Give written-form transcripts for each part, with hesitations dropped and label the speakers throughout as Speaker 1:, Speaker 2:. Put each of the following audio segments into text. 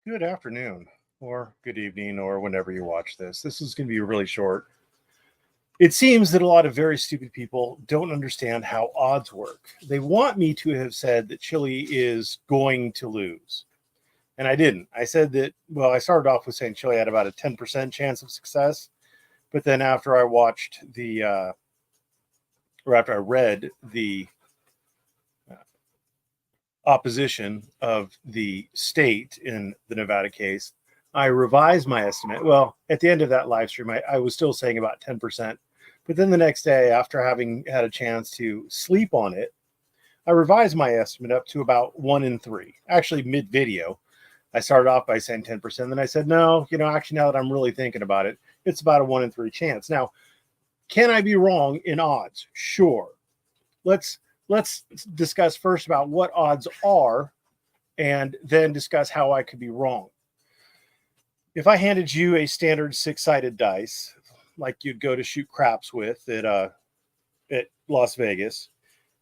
Speaker 1: Good afternoon, or good evening, or whenever you watch this. This is going to be really short. It seems that a lot of very stupid people don't understand how odds work. They want me to have said that Chile is going to lose. And I didn't. I said that, well, I started off with saying Chile had about a 10% chance of success. But then after I watched or after I read the opposition of the state in the Nevada case, I revised my estimate. Well, at the end of that live stream, I was still saying about 10%. But then the next day, after having had a chance to sleep on it, I revised my estimate up to about 1 in 3. Actually, mid video, I started off by saying 10%. Then I said, no, actually, now that I'm really thinking about it, it's about a 1 in 3 chance. Now, can I be wrong in odds? Sure. Let's discuss first about what odds are and then discuss how I could be wrong. If I handed you a standard 6-sided dice, like you'd go to shoot craps with at Las Vegas,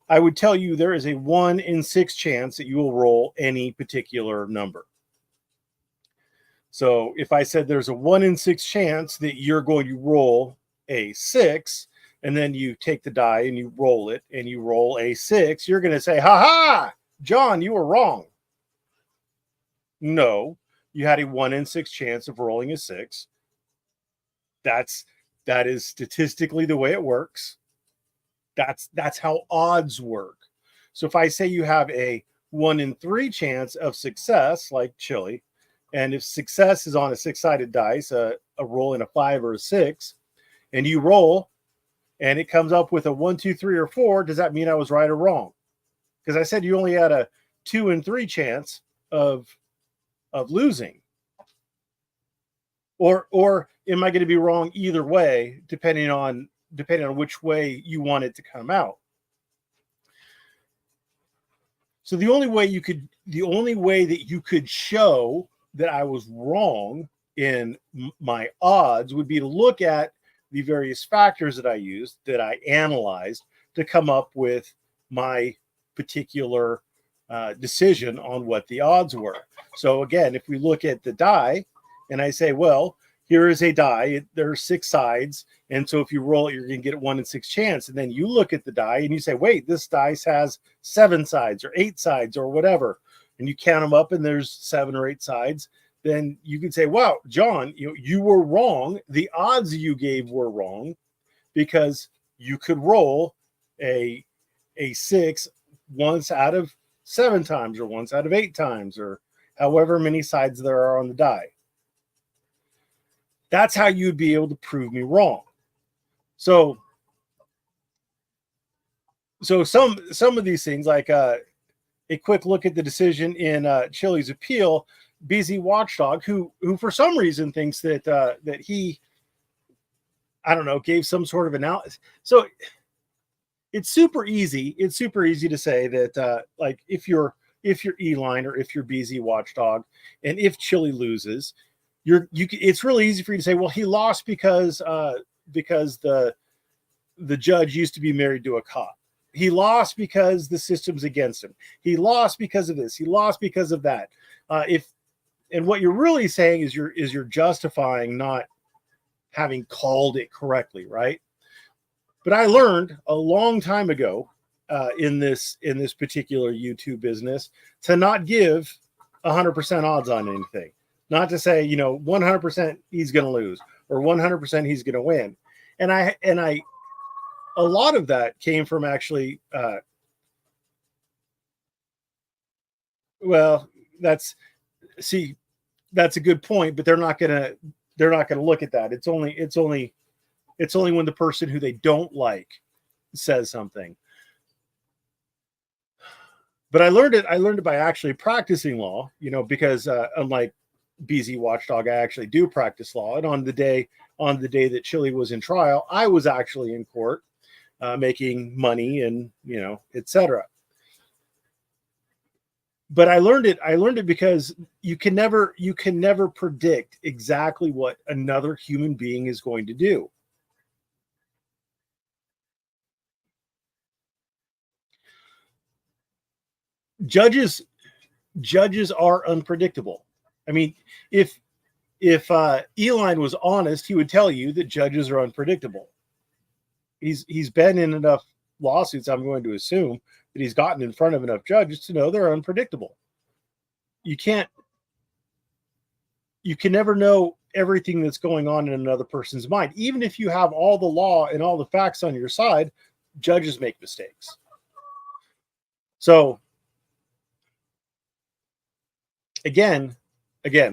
Speaker 1: I would tell you there is a 1 in 6 chance that you will roll any particular number. So if I said there's a 1 in 6 chance that you're going to roll a 6, and then you take the die and you roll it and you roll a 6, you're going to say, ha ha, John, you were wrong. No, you had a 1 in 6 chance of rolling a 6. That is statistically the way it works. That's how odds work. So if I say you have a 1 in 3 chance of success, like Chile, and if success is on a 6-sided dice, a roll in a 5 or a 6, and you roll, and it comes up with a 1, 2, 3, or 4, does that mean I was right or wrong? Because I said you only had a 2 in 3 chance of losing. Or am I going to be wrong either way, depending on which way you want it to come out? So the only way that you could show that I was wrong in my odds would be to look at the various factors that I used, that I analyzed to come up with my particular decision on what the odds were. So again, if we look at the die and I say, well, here is a die, there are 6 sides. And so if you roll it, you're going to get a 1 in 6 chance. And then you look at the die and you say, wait, this dice has 7 sides or 8 sides or whatever. And you count them up and there's 7 or 8 sides. Then you can say, wow, John, you were wrong. The odds you gave were wrong because you could roll a 6 once out of 7 times or once out of 8 times or however many sides there are on the die. That's how you'd be able to prove me wrong. So some of these things, like a quick look at the decision in Chile's appeal, BZ Watchdog, who for some reason thinks that he, I don't know, gave some sort of analysis. So it's super easy. It's super easy to say that like if you're E-Line or if you're BZ Watchdog, and if Chile loses, it's really easy for you to say, well, he lost because the judge used to be married to a cop. He lost because the system's against him. He lost because of this. He lost because of that. And what you're really saying is you're justifying not having called it correctly, right? But I learned a long time ago in this particular YouTube business to not give 100% odds on anything. Not to say 100% he's going to lose or 100% he's going to win. And I a lot of that came from actually well, that's a good point, but they're not gonna look at that. It's only when the person who they don't like says something. But I learned it by actually practicing law, because unlike BZ Watchdog, I actually do practice law. And on the day that Chile was in trial, I was actually in court making money and etc. But I learned it because you can never predict exactly what another human being is going to do. Judges are unpredictable. I mean, if Eli was honest, he would tell you that judges are unpredictable. He's been in enough lawsuits, I'm going to assume, that he's gotten in front of enough judges to know they're unpredictable. You can never know everything that's going on in another person's mind. Even if you have all the law and all the facts on your side, judges make mistakes. So again,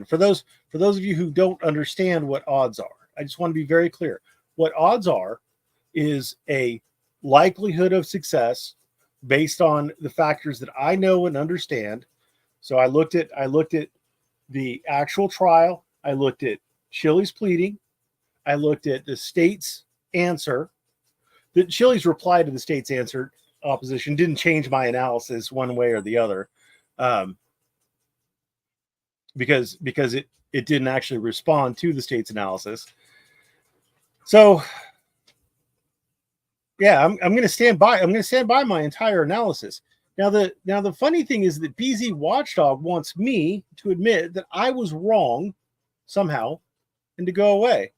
Speaker 1: for those of you who don't understand what odds are, I just want to be very clear. What odds are is a likelihood of success based on the factors that I know and understand. So I looked at the actual trial. I looked at Chili's pleading. I looked at the state's answer. The Chili's reply to the state's answer opposition didn't change my analysis one way or the other, because it didn't actually respond to the state's analysis. So yeah, I'm going to stand by. I'm going to stand by my entire analysis. Now the funny thing is that BZ Watchdog wants me to admit that I was wrong somehow and to go away.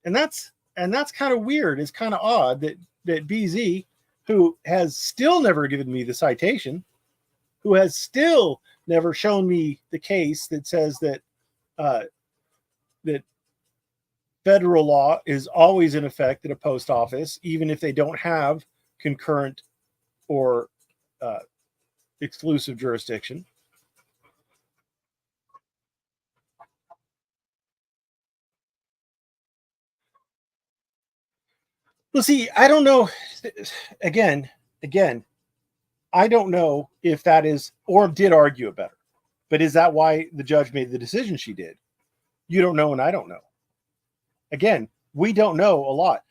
Speaker 1: And that's kind of weird. It's kind of odd that BZ, who has still never given me the citation, who has still never shown me the case that says that that federal law is always in effect at a post office, even if they don't have concurrent or exclusive jurisdiction. Well, see, I don't know. Again, I don't know if that is, or did argue it better. But is that why the judge made the decision she did? You don't know, and I don't know. Again, we don't know a lot.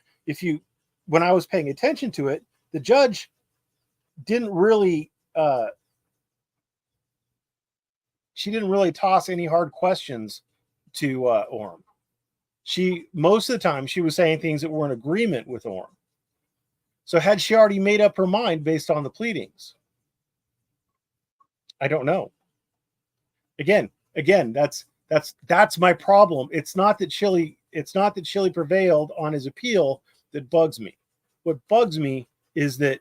Speaker 1: When I was paying attention to it, the judge didn't really, she didn't really toss any hard questions to Orm. Most of the time, she was saying things that were in agreement with Orm. So had she already made up her mind based on the pleadings? I don't know. Again, that's my problem. It's not that Chili prevailed on his appeal that bugs me. What bugs me is that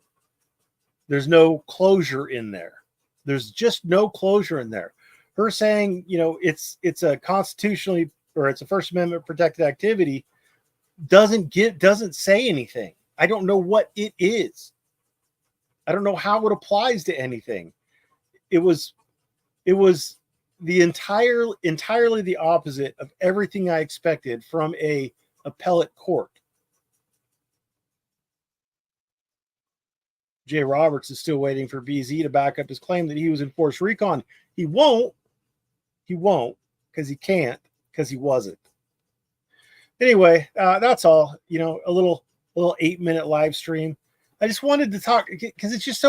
Speaker 1: there's no closure in there. There's just no closure in there. Her saying, it's a constitutionally, or it's a First Amendment protected activity, doesn't say anything. I don't know what it is. I don't know how it applies to anything. It was the entirely the opposite of everything I expected from a appellate court. Jay Roberts is still waiting for BZ to back up his claim that he was in forced recon. He won't, because he can't, because he wasn't. Anyway, that's all. A little 8-minute live stream. I just wanted to talk because it's just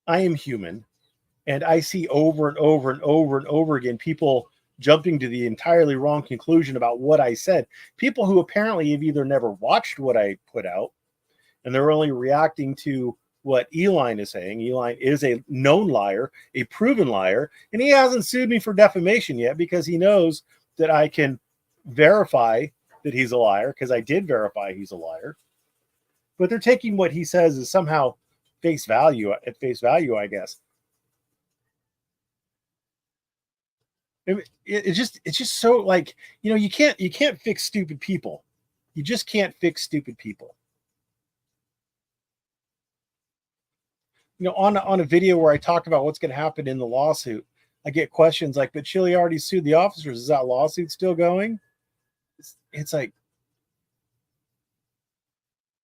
Speaker 1: I am human, and I see over and over and over and over again people jumping to the entirely wrong conclusion about what I said. People who apparently have either never watched what I put out, and they're only reacting to what Eli is saying. Eli is a known liar, a proven liar, and he hasn't sued me for defamation yet because he knows that I can verify that he's a liar, because I did verify he's a liar. But they're taking what he says as somehow face value, I guess. It's just so, like, you can't fix stupid people. You just can't fix stupid people. On a video where I talk about what's going to happen in the lawsuit, I get questions like, but Chili already sued the officers. Is that lawsuit still going? It's like,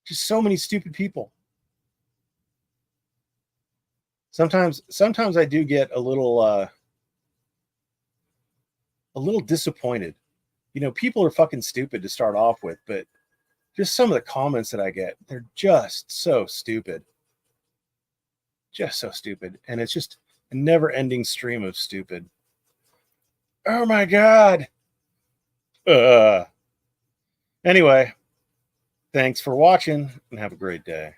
Speaker 1: just so many stupid people. Sometimes I do get a little disappointed. People are fucking stupid to start off with, but just some of the comments that I get, they're just so stupid. Just so stupid. And it's just a never-ending stream of stupid. Oh my God. Anyway, thanks for watching and have a great day.